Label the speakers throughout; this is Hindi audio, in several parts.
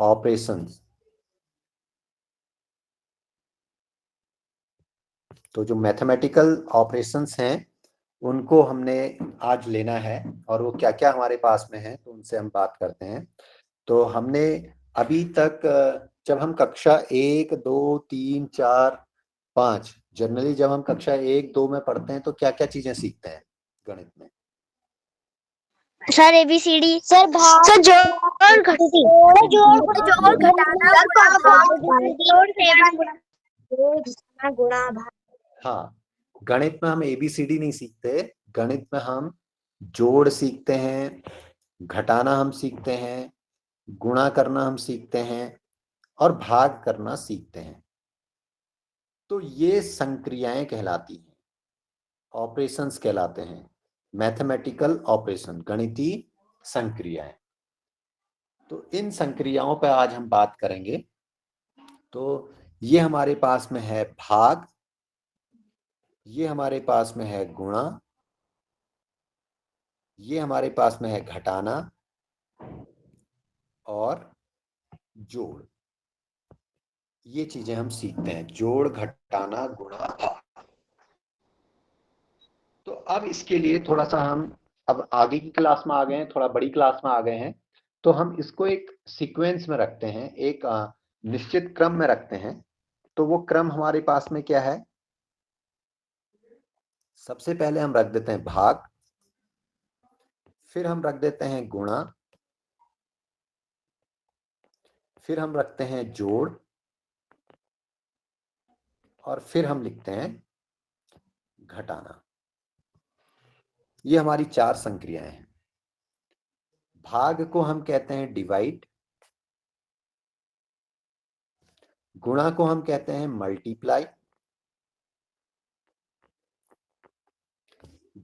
Speaker 1: ऑपरेशंस, तो जो मैथमेटिकल ऑपरेशंस हैं उनको हमने आज लेना है, और वो क्या क्या हमारे पास में है तो उनसे हम बात करते हैं। तो हमने अभी तक जब हम कक्षा 1, 2, 3, 4, 5, जनरली जब हम कक्षा 1, 2 में पढ़ते हैं तो क्या क्या चीजें सीखते हैं गणित में?
Speaker 2: सर ABCD, सर भाग, सर जोड़ घटाना, गुणा भाग।
Speaker 1: हाँ, गणित में हम ABCD नहीं सीखते, गणित में हम जोड़ सीखते हैं, घटाना हम सीखते हैं, गुणा करना हम सीखते हैं, और भाग करना सीखते हैं। तो ये संक्रियाएं कहलाती हैं, ऑपरेशंस कहलाते हैं, मैथमेटिकल ऑपरेशन, गणितीय संक्रियाएं। तो इन संक्रियाओं पर आज हम बात करेंगे। तो ये हमारे पास में है भाग, ये हमारे पास में है गुणा, ये हमारे पास में है घटाना और जोड़। ये चीजें हम सीखते हैं, जोड़, घटाना, गुणा, भाग। तो अब इसके लिए थोड़ा सा हम अब आगे की क्लास में आ गए हैं, थोड़ा बड़ी क्लास में आ गए हैं, तो हम इसको एक सीक्वेंस में रखते हैं, एक निश्चित क्रम में रखते हैं। तो वो क्रम हमारे पास में क्या है? सबसे पहले हम रख देते हैं भाग, फिर हम रख देते हैं गुणा, फिर हम रखते हैं जोड़, और फिर हम लिखते हैं घटाना। ये हमारी 4 संक्रियाएं हैं। भाग को हम कहते हैं डिवाइड, गुणा को हम कहते हैं मल्टीप्लाई,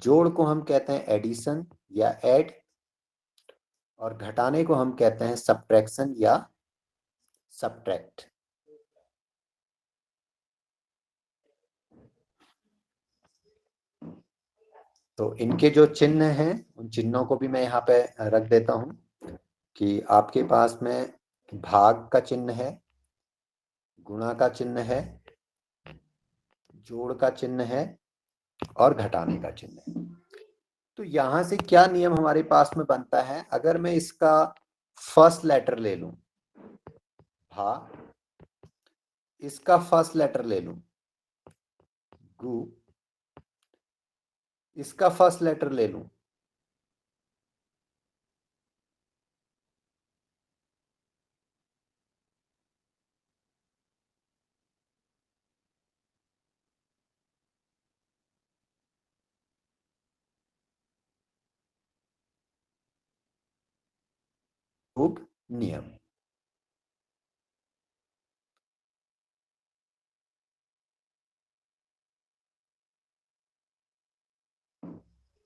Speaker 1: जोड़ को हम कहते हैं एडिशन या ऐड, और घटाने को हम कहते हैं सब्ट्रैक्शन या सब्ट्रैक्ट। तो इनके जो चिन्ह हैं उन चिन्हों को भी मैं यहाँ पे रख देता हूं कि आपके पास में भाग का चिन्ह है, गुणा का चिन्ह है, जोड़ का चिन्ह है, और घटाने का चिन्ह है। तो यहां से क्या नियम हमारे पास में बनता है? अगर मैं इसका फर्स्ट लेटर ले लूं भा, इसका फर्स्ट लेटर ले लूं गु, इसका फर्स्ट लेटर ले लूं गुग नियम।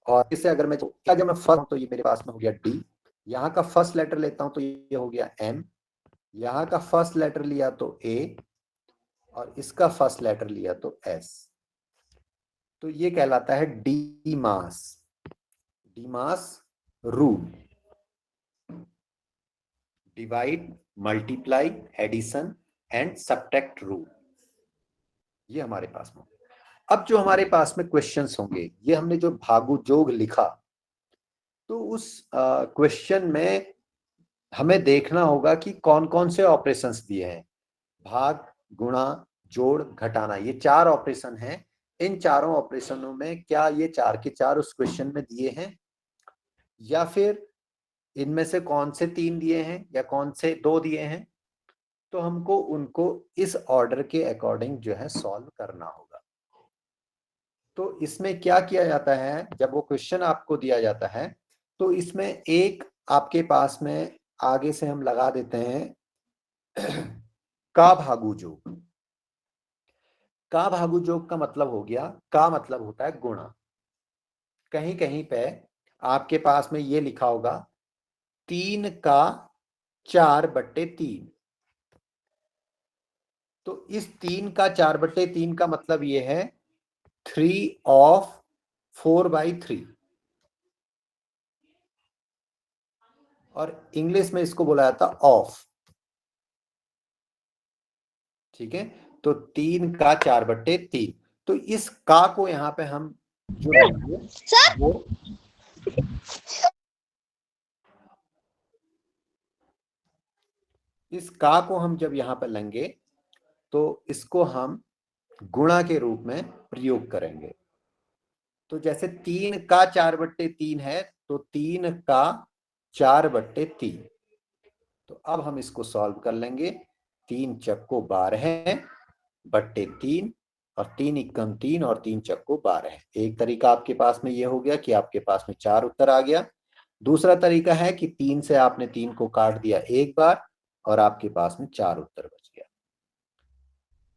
Speaker 1: और इससे अगर मैं फर्स्ट, तो ये मेरे पास में हो गया डी, यहाँ का फर्स्ट लेटर लेता हूं तो ये हो गया एम, यहाँ का फर्स्ट लेटर लिया तो ए, और इसका फर्स्ट लेटर लिया तो एस। तो ये कहलाता है DMAS, DMAS rule, divide, multiply, addition and subtract rule. ये हमारे पास में। अब जो हमारे पास में क्वेश्चंस होंगे, ये हमने जो भागु जोग लिखा, तो उस क्वेश्चन में हमें देखना होगा कि कौन कौन से ऑपरेशंस दिए हैं। भाग, गुणा, जोड़, घटाना, ये 4 ऑपरेशन हैं। इन चारों ऑपरेशनों में क्या ये 4 के 4 उस क्वेश्चन में दिए हैं, या फिर इनमें से कौन से 3 दिए हैं या कौन से 2 दिए हैं? तो हमको उनको इस ऑर्डर के अकॉर्डिंग जो है सॉल्व करना होगा। तो इसमें क्या किया जाता है, जब वो क्वेश्चन आपको दिया जाता है तो इसमें एक आपके पास में आगे से हम लगा देते हैं का भागु जोग। का भागु जोग का मतलब हो गया, का मतलब होता है गुणा। कहीं कहीं पे आपके पास में ये लिखा होगा 3 का 4/3। तो इस 3 का 4/3 का मतलब ये है 3/4/3, और इंग्लिश में इसको बोला जाता ऑफ। ठीक है, तो 3 का 4/3। तो इस का को यहाँ पे हम जो लेंगे वो इस का को हम जब यहाँ पे लेंगे तो इसको हम गुणा के रूप में प्रयोग करेंगे। तो जैसे 3 का 4/3 है तो 3 का 4/3। तो अब हम इसको सॉल्व कर लेंगे। 3 चक्को 12/3 और 3 एकम 3 और 3 चक्को 12। एक तरीका आपके पास में ये हो गया कि आपके पास में 4 उत्तर आ गया। दूसरा तरीका है कि 3 से आपने 3 को काट दिया एक बार और आपके पास में 4 उत्तर बच गया।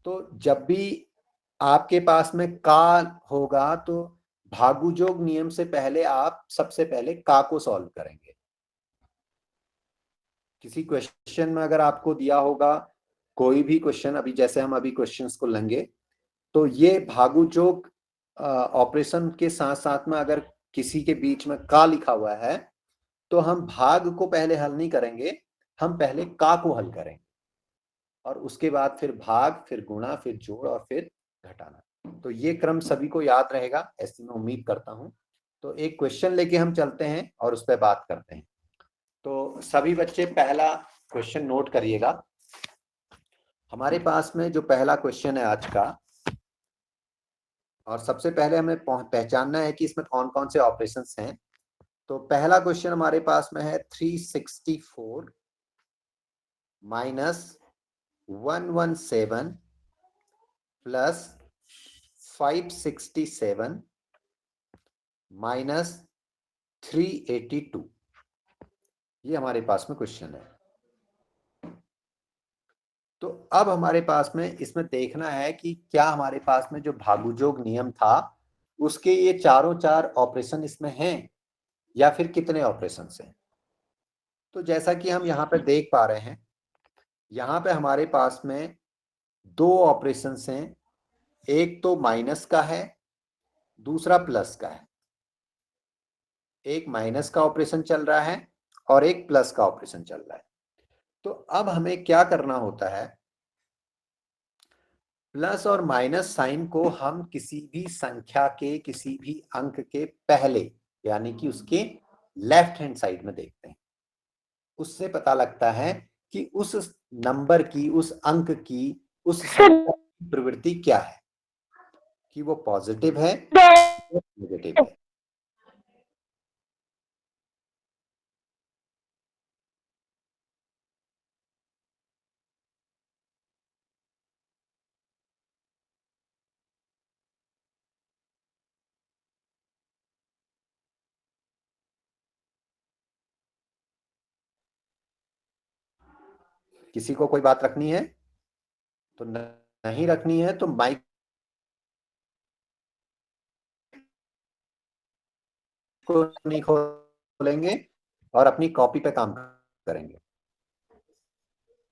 Speaker 1: तो जब भी आपके पास में का होगा तो भागुजोग नियम से पहले आप सबसे पहले का को सॉल्व करेंगे। किसी क्वेश्चन में अगर आपको दिया होगा कोई भी क्वेश्चन, अभी जैसे हम अभी क्वेश्चंस को लेंगे, तो ये भागुजोग ऑपरेशन के साथ साथ में अगर किसी के बीच में का लिखा हुआ है तो हम भाग को पहले हल नहीं करेंगे, हम पहले का को हल करेंगे और उसके बाद फिर भाग, फिर गुणा, फिर जोड़ और फिर घटाना। तो ये क्रम सभी को याद रहेगा ऐसी मैं उम्मीद करता हूं। तो एक क्वेश्चन लेके हम चलते हैं और उस पर बात करते हैं। तो सभी बच्चे पहला क्वेश्चन नोट करिएगा। हमारे पास में जो पहला क्वेश्चन है आज का, और सबसे पहले हमें पहचानना है कि इसमें कौन कौन से ऑपरेशंस हैं। तो पहला क्वेश्चन हमारे पास में है 364 माइनस 117 प्लस 567 माइनस 382। ये हमारे पास में क्वेश्चन है। तो अब हमारे पास में इसमें देखना है कि क्या हमारे पास में जो भागुजोग नियम था उसके ये चारों चार ऑपरेशन इसमें हैं या फिर कितने ऑपरेशन हैं। तो जैसा कि हम यहाँ पे देख पा रहे हैं, यहाँ पे हमारे पास में दो ऑपरेशन हैं। एक तो माइनस का है, दूसरा प्लस का है। एक माइनस का ऑपरेशन चल रहा है और एक प्लस का ऑपरेशन चल रहा है। तो अब हमें क्या करना होता है, प्लस और माइनस साइन को हम किसी भी संख्या के किसी भी अंक के पहले यानी कि उसके लेफ्ट हैंड साइड में देखते हैं। उससे पता लगता है कि उस नंबर की, उस अंक की, उस संख्या की प्रवृत्ति क्या है, कि वो पॉजिटिव है या नेगेटिव है। किसी को कोई बात रखनी है तो नहीं रखनी है तो माइक को नहीं खोलेंगे और अपनी कॉपी पे काम करेंगे।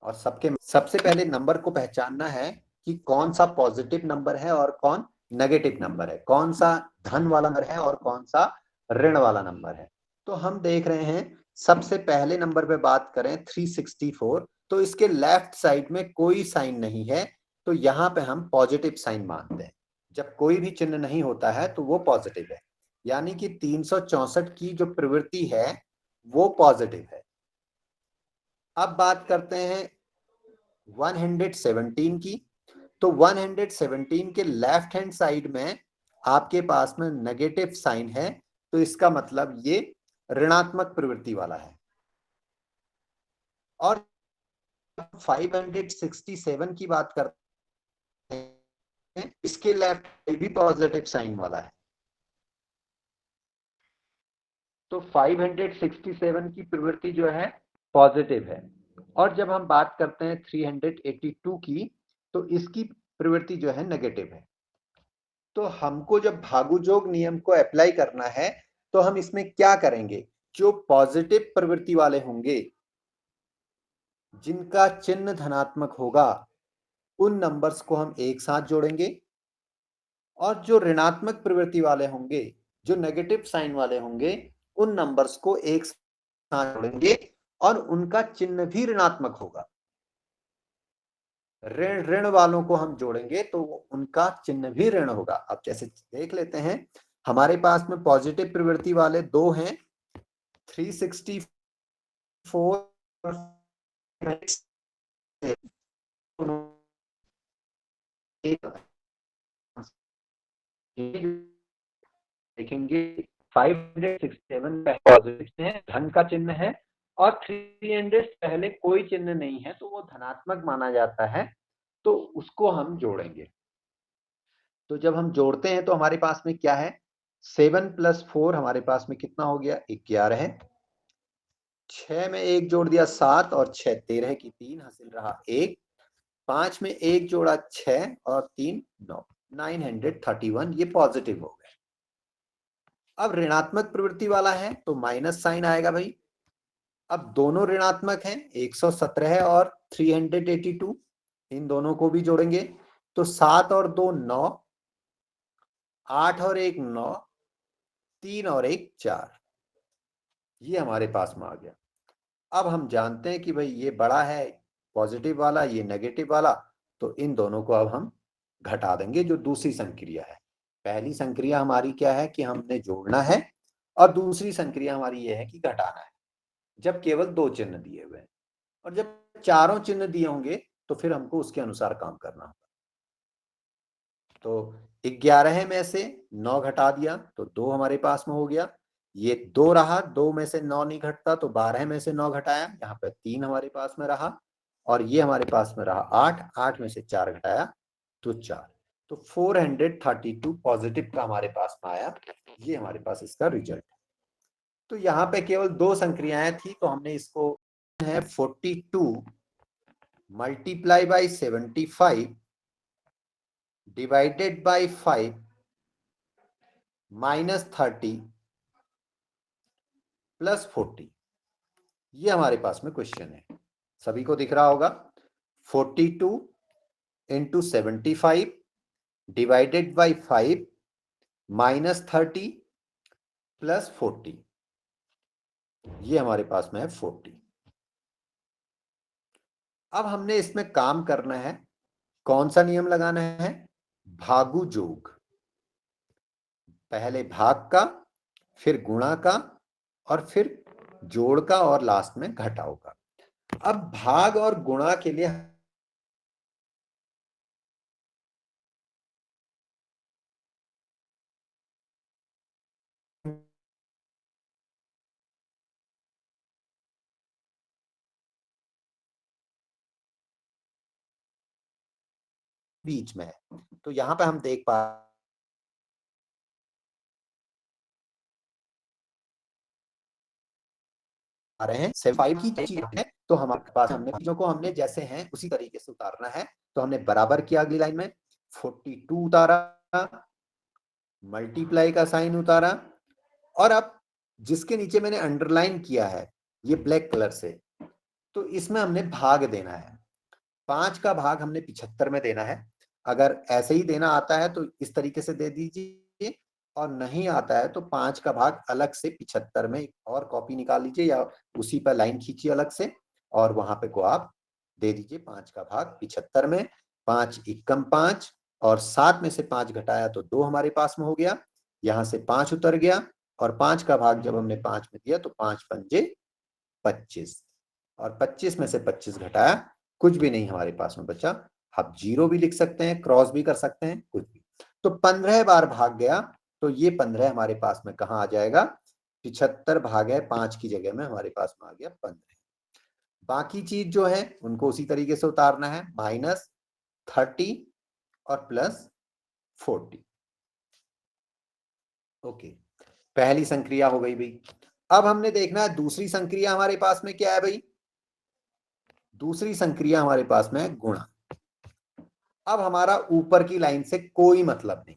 Speaker 1: और सबसे पहले नंबर को पहचानना है कि कौन सा पॉजिटिव नंबर है और कौन नेगेटिव नंबर है, कौन सा धन वाला नंबर है और कौन सा ऋण वाला नंबर है। तो हम देख रहे हैं सबसे पहले नंबर पे बात करें 364, तो इसके लेफ्ट साइड में कोई साइन नहीं है, तो यहाँ पे हम पॉजिटिव साइन मानते हैं। जब कोई भी चिन्ह नहीं होता है तो वो पॉजिटिव है, यानी कि 364 की जो प्रवृत्ति है वो पॉजिटिव है। अब बात करते हैं 117 की। तो 117 के लेफ्ट हैंड साइड में आपके पास में नेगेटिव साइन है, तो इसका मतलब ये ऋणात्मक प्रवृत्ति वाला है। और 567 की बात करते हैं, इसके लेफ्ट भी पॉजिटिव साइन वाला है। तो 567 की प्रवृत्ति जो है पॉजिटिव है। और जब हम बात करते हैं 382 की, तो इसकी प्रवृत्ति जो है नेगेटिव है। तो हमको जब भागुजोग नियम को अप्लाई करना है तो हम इसमें क्या करेंगे, जो पॉजिटिव प्रवृत्ति वाले होंगे, जिनका चिन्ह धनात्मक होगा, उन नंबर्स को हम एक साथ जोड़ेंगे और जो ऋणात्मक प्रवृत्ति वाले होंगे, जो नेगेटिव साइन वाले होंगे, उन नंबर्स को एक साथ जोड़ेंगे और उनका चिन्ह भी ऋणात्मक होगा। ऋण ऋण वालों को हम जोड़ेंगे तो उनका चिन्ह भी ऋण होगा। अब जैसे देख लेते हैं, हमारे पास में पॉजिटिव प्रवृत्ति वाले दो हैं, 364 देखेंगे 567 पॉजिटिव है, धन का चिन्ह है, और 300 पहले कोई चिन्ह नहीं है तो वो धनात्मक माना जाता है, तो उसको हम जोड़ेंगे। तो जब हम जोड़ते हैं तो हमारे पास में क्या है, 7 + 4 हमारे पास में कितना हो गया, 11 है। 6 में 1 जोड़ दिया 7, और 6 13 की 3 हासिल रहा 1। 5 में 1 जोड़ा 6 और 3 9, 931 ये पॉजिटिव हो गए। अब ऋणात्मक प्रवृत्ति वाला है तो माइनस साइन आएगा भाई। अब दोनों ऋणात्मक हैं, 117 और 382, इन दोनों को भी जोड़ेंगे तो 7 और 2 9, 8 और 1 9, 3 और 1 4, ये हमारे पास में आ गया। अब हम जानते हैं कि भाई ये बड़ा है पॉजिटिव वाला, ये नेगेटिव वाला, तो इन दोनों को अब हम घटा देंगे जो दूसरी संक्रिया है। पहली संक्रिया हमारी क्या है कि हमने जोड़ना है, और दूसरी संक्रिया हमारी ये है कि घटाना है, जब केवल दो चिन्ह दिए हुए हैं। और जब चारों चिन्ह दिए होंगे तो फिर हमको उसके अनुसार काम करना होगा। तो 11 में से 9 घटा दिया तो 2 हमारे पास में हो गया, ये 2 रहा, 2 में से 9 नहीं घटता तो 12 में से 9 घटाया, यहाँ पे 3 हमारे पास में रहा, और ये हमारे पास में रहा 8, 8 में से 4 घटाया तो 4, तो 432 पॉजिटिव का हमारे पास में आया। ये हमारे पास इसका रिजल्ट है। तो यहाँ पे केवल दो संक्रियाएं थी तो हमने इसको है 42 मल्टीप्लाई बाई 75 डिवाइडेड बाई 5 -30 + 40, ये हमारे पास में क्वेश्चन है। सभी को दिख रहा होगा, 42 × 75 डिवाइडेड बाई 5 -30 + 40, ये हमारे पास में है 40। अब हमने इसमें काम करना है, कौन सा नियम लगाना है, भागु जोग, पहले भाग का, फिर गुणा का, और फिर जोड़ का, और लास्ट में घटाओ का। अब भाग और गुणा के लिए बीच में है, तो यहां पे हम देख पा रहे हैं 75 की चीज है, तो हमारे पास हमने चीजों को हमने जैसे हैं उसी तरीके से उतारना है। तो हमने बराबर किया, अगली लाइन में 42 उतारा, मल्टीप्लाई का साइन उतारा, और अब जिसके नीचे मैंने अंडरलाइन किया है ये ब्लैक कलर से, तो इसमें हमने भाग देना है। 5 का भाग हमने 75 में देना है। अगर ऐसे ही देना आता है तो इस तरीके से दे दीजिए, और नहीं आता है तो 5 का भाग अलग से 75 में एक और कॉपी निकाल लीजिए, या उसी पर लाइन खींचिए अलग से, और वहां पे को आप दे दीजिए 5 का भाग 75 में। 5 एकम 5, और 7 में से 5 घटाया तो 2 हमारे पास में हो गया, यहां से 5 उतर गया, और 5 का भाग जब हमने 5 में दिया तो 5 पंजे 25, और 25 में से 25 घटाया, कुछ भी नहीं हमारे पास में बचा। आप जीरो भी लिख सकते हैं, क्रॉस भी कर सकते हैं, कुछ भी। तो 15 बार भाग गया, तो ये 15 हमारे पास में कहाँ आ जाएगा, 75 भागे 5 की जगह में हमारे पास में आ गया 15। बाकी चीज जो है उनको उसी तरीके से उतारना है, -30 और +40। ओके, पहली संक्रिया हो गई भाई। अब हमने देखना है दूसरी संक्रिया हमारे पास में क्या है भाई, दूसरी संक्रिया हमारे पास में है गुणा। अब हमारा ऊपर की लाइन से कोई मतलब नहीं,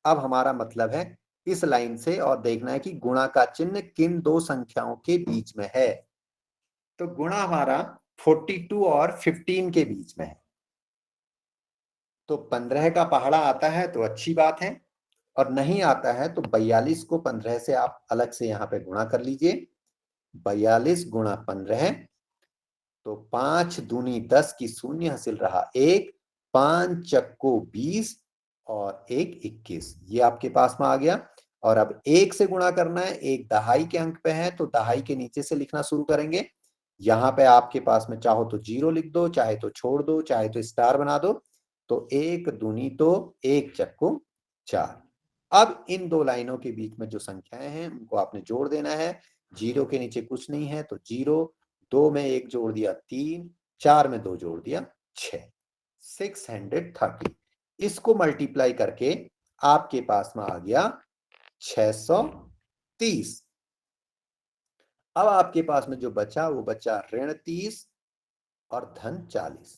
Speaker 1: अब हमारा मतलब है इस लाइन से, और देखना है कि गुणा का चिन्ह किन दो संख्याओं के बीच में है। तो गुणा हमारा 42 और 15 के बीच में है, तो 15 का पहाड़ा आता है तो अच्छी बात है, और नहीं आता है तो 42 को 15 से आप अलग से यहाँ पे गुणा कर लीजिए, 42 × 15, तो 5 दूनी 10 की शून्य हासिल रहा 1, 5 चक्को 20 और 1 21। ये आपके पास में आ गया। और अब 1 से गुणा करना है, 1 दहाई के अंक पे है तो दहाई के नीचे से लिखना शुरू करेंगे। यहाँ पे आपके पास में चाहो तो 0 लिख दो, चाहे तो छोड़ दो, चाहे तो स्टार बना दो। तो 1 दूनी तो 1 चक्को 4। अब इन दो लाइनों के बीच में जो संख्याएं हैं उनको आपने जोड़ देना है। 0 के नीचे कुछ नहीं है तो 0, 2 में 1 जोड़ दिया 3, 4 में 2 जोड़ दिया 6, 630। इसको मल्टीप्लाई करके आपके पास में आ गया 630। अब आपके पास में जो बचा वो बचा ऋण 30 और धन 40।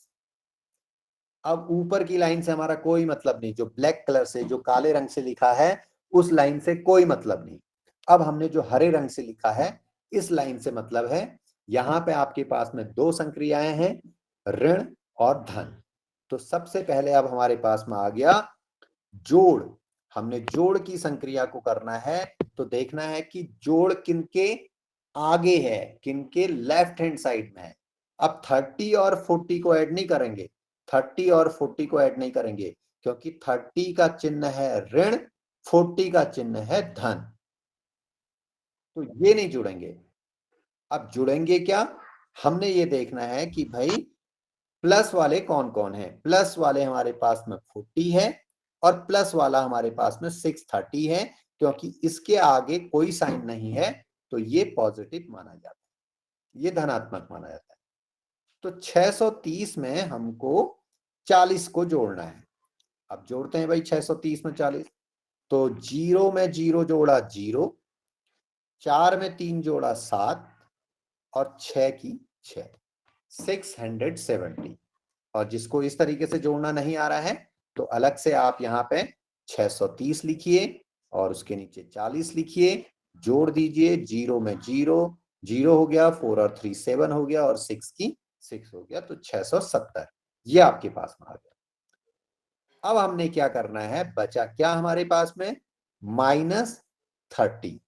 Speaker 1: अब ऊपर की लाइन से हमारा कोई मतलब नहीं, जो ब्लैक कलर से, जो काले रंग से लिखा है उस लाइन से कोई मतलब नहीं। अब हमने जो हरे रंग से लिखा है इस लाइन से मतलब है। यहां पे आपके पास में दो संक्रियाएं हैं, ऋण और धन। तो सबसे पहले अब हमारे पास में आ गया जोड़। हमने जोड़ की संक्रिया को करना है तो देखना है कि जोड़ किनके आगे है, किनके लेफ्ट हैंड साइड में है। अब 30 और 40 को ऐड नहीं करेंगे, 30 और 40 को ऐड नहीं करेंगे क्योंकि 30 का चिन्ह है ऋण, 40 का चिन्ह है धन, तो ये नहीं जुड़ेंगे। अब जुड़ेंगे क्या, हमने ये देखना है कि भाई प्लस वाले कौन कौन है। प्लस वाले हमारे पास में 40 है और प्लस वाला हमारे पास में 630 है, क्योंकि इसके आगे कोई साइन नहीं है तो ये पॉजिटिव माना जाता है, ये धनात्मक माना जाता है। तो 630 में हमको 40 को जोड़ना है। अब जोड़ते हैं भाई 630 में 40। तो 0 में 0 जोड़ा 0, 4 में 3 जोड़ा 7 और 6 की 6, 670। और जिसको इस तरीके से जोड़ना नहीं आ रहा है तो अलग से आप यहाँ पे 630 लिखिए और उसके नीचे 40 लिखिए, जोड़ दीजिए। 0 में 0, 0 हो गया, 4 और 3 7 हो गया और 6 की 6 हो गया, तो 670 ये आपके पास में आ गया। अब हमने क्या करना है, बचा क्या हमारे पास में, -30।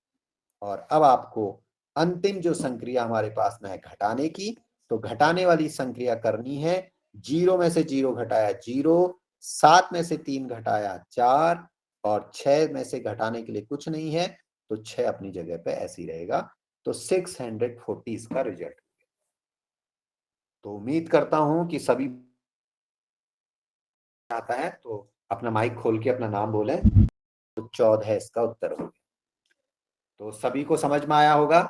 Speaker 1: और अब आपको अंतिम जो संक्रिया हमारे पास में है घटाने की, तो घटाने वाली संक्रिया करनी है। 0 में से 0 घटाया 0, 7 में से 3 घटाया 4 और 6 में से घटाने के लिए कुछ नहीं है तो 6 अपनी जगह पे ऐसी रहेगा। तो 640 इसका रिजल्ट। तो उम्मीद करता हूं कि सभी आता है तो अपना माइक खोल के अपना नाम बोले। तो 14 इसका उत्तर हो गया। तो सभी को समझ में आया होगा।